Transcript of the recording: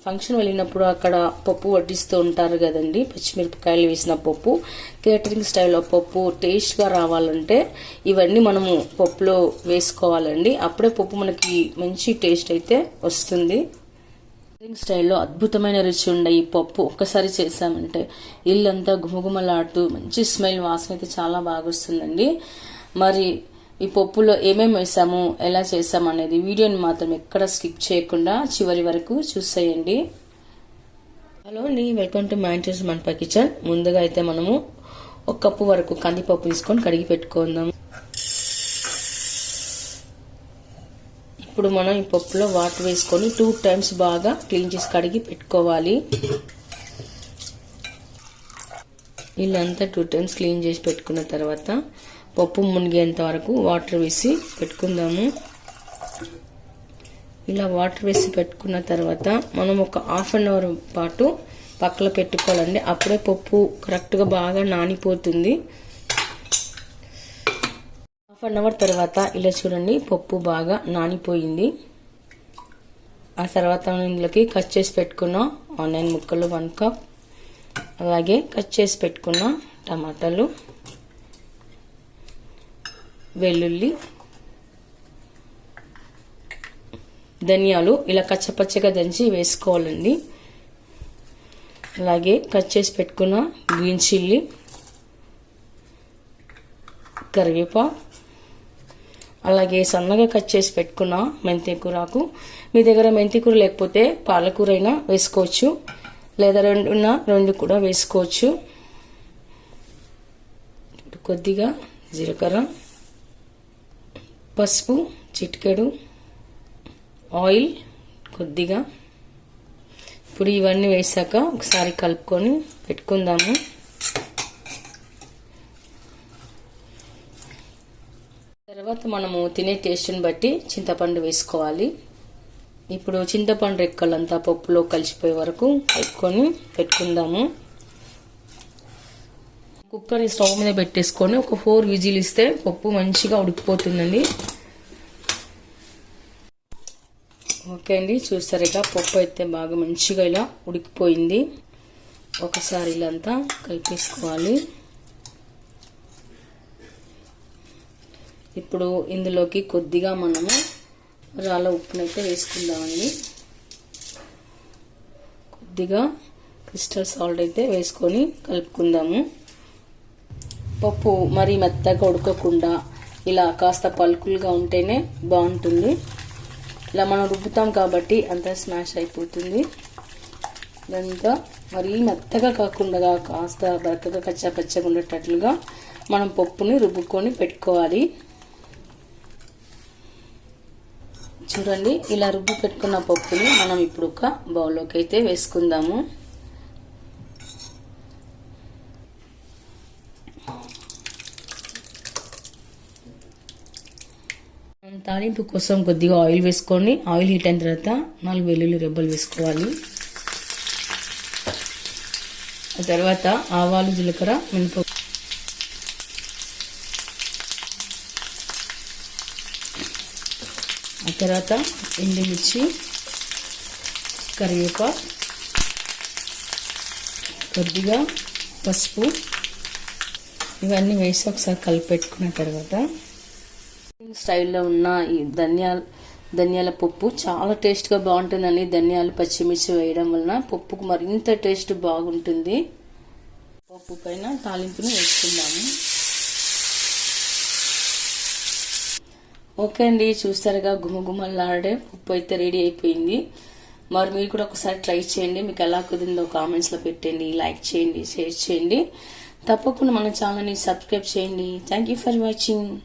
Function వెళ్ళినప్పుడు అక్కడ పప్పు వడ్డిస్తూ ఉంటారు కదండి, పచ్చిమిరపకాయలు వేసిన పప్పు. కేటరింగ్ స్టైల్లో పప్పు టేస్ట్గా రావాలంటే ఇవన్నీ మనము పప్పులో వేసుకోవాలండి. అప్పుడే పప్పు మనకి మంచి టేస్ట్ అయితే వస్తుంది. కేటరింగ్ స్టైల్లో అద్భుతమైన రుచి ఉండే ఈ పప్పు ఒక్కసారి చేసామంటే ఇల్లంతా గుమగుమలాడుతూ మంచి స్మెల్, వాసన అయితే చాలా బాగా వస్తుందండి. మరి ఈ పప్పులో ఏమేమి వేసాము, ఎలా చేసాము అనేది వీడియోని మాత్రం ఎక్కడ స్కిప్ చేయకుండా చివరి వరకు చూసేయండి. హలో అండి, వెల్కమ్ టు మై ఇంట్రెస్ట్ మన కిచెన్. ముందుగా అయితే మనము 1 కప్పు వరకు కందిపప్పు తీసుకొని కడిగి పెట్టుకుందాం. ఇప్పుడు మనం ఈ పప్పులో వాటర్ వేసుకొని 2 టైమ్స్ బాగా క్లీన్ చేసి కడిగి పెట్టుకోవాలి. ఇల్లంతా 2 టైమ్స్ క్లీన్ చేసి పెట్టుకున్న తర్వాత పప్పు మునిగేంత వరకు వాటర్ వేసి పెట్టుకుందాము. ఇలా వాటర్ వేసి పెట్టుకున్న తర్వాత మనం ఒక 1/2 అవర్ పాటు పక్కన పెట్టుకోవాలండి. అప్పుడే పప్పు కరెక్ట్గా బాగా నానిపోతుంది. 1/2 అవర్ తర్వాత ఇలా చూడండి, పప్పు బాగా నానిపోయింది. ఆ తర్వాత ఇందులోకి కట్ చేసి పెట్టుకున్న ఆనియన్ ముక్కలు 1 కప్, అలాగే కట్ చేసి పెట్టుకున్న టమాటాలు, వెల్లుల్లి, ధనియాలు ఇలా కచ్చపచ్చగా దంచి వేసుకోవాలండి. అలాగే కట్ చేసి పెట్టుకున్న గ్రీన్ చిల్లీ, కరివేపాకు, అలాగే సన్నగా కట్ చేసి పెట్టుకున్న మెంతికూరాకు. మీ దగ్గర మెంతికూర లేకపోతే పాలకూర అయినా వేసుకోవచ్చు, లేదా 2 కూడా వేసుకోవచ్చు. కొద్దిగా జీలకర్ర, పసుపు చిటికెడు, ఆయిల్ కొద్దిగా. ఇప్పుడు ఇవన్నీ వేసాక ఒకసారి కలుపుకొని పెట్టుకుందాము. తర్వాత మనము తినే టేస్ట్ని బట్టి చింతపండు వేసుకోవాలి. ఇప్పుడు చింతపండు రెక్కలంతా పప్పులో కలిసిపోయే వరకు కలుపుకొని పెట్టుకుందాము. కుక్కర్ని స్టవ్ మీద పెట్టేసుకొని ఒక 4 విజిల్ ఇస్తే పప్పు మంచిగా ఉడికిపోతుందండి. ఓకే అండి, చూస్తారుగా పప్పు అయితే బాగా మంచిగా ఇలా ఉడికిపోయింది. ఒకసారి ఇలా అంతా కలిపేసుకోవాలి. ఇప్పుడు ఇందులోకి కొద్దిగా మనము రాళ్ళ ఉప్పునైతే వేసుకుందామండి. కొద్దిగా క్రిస్టల్ సాల్ట్ అయితే వేసుకొని కలుపుకుందాము. పప్పు మరీ మెత్తగా ఉడకకుండా ఇలా కాస్త పలుకులుగా ఉంటేనే బాగుంటుంది. ఇలా మనం రుబ్బుతాం కాబట్టి అంతా స్మాష్ అయిపోతుంది. ఇదంతా మరీ మెత్తగా కాకుండా కాస్త బరకగా కచ్చాపచ్చగా ఉండేటట్లుగా మనం పప్పుని రుబ్బుకొని పెట్టుకోవాలి. చూడండి, ఇలా రుబ్బు పెట్టుకున్న పప్పుని మనం ఇప్పుడు ఒక బౌల్లోకి అయితే వేసుకుందాము. తాలింపు కోసం కొద్దిగా ఆయిల్ వేసుకొని, ఆయిల్ హీట్ అయిన తర్వాత 4 వెల్లుల్లి రెబ్బలు వేసుకోవాలి. ఆ తర్వాత ఆవాలు, జీలకర్ర, మినపప్పు, ఆ తర్వాత ఎండుమిర్చి, కరివేపాకు, కొద్దిగా పసుపు ఇవన్నీ వేసి ఒకసారి కలిపి పెట్టుకున్న తర్వాత స్టైల్లో ఉన్న ఈ ధనియాల పప్పు చాలా టేస్ట్గా బాగుంటుందండి. ధనియాలు, పచ్చిమిర్చి వేయడం వలన పప్పుకు మరింత టేస్ట్ బాగుంటుంది. పప్పు పైన తాలింపుని వేసుకుందాము. ఓకే అండి, చూస్తారుగా గుమగుమలాడే పప్పు అయితే రెడీ అయిపోయింది. మరి మీరు కూడా ఒకసారి ట్రై చేయండి. మీకు ఎలా కుదిరిందో కామెంట్స్లో పెట్టండి, లైక్ చేయండి, షేర్ చేయండి. తప్పకుండా మన ఛానల్ని సబ్స్క్రైబ్ చేయండి. Thank you for watching.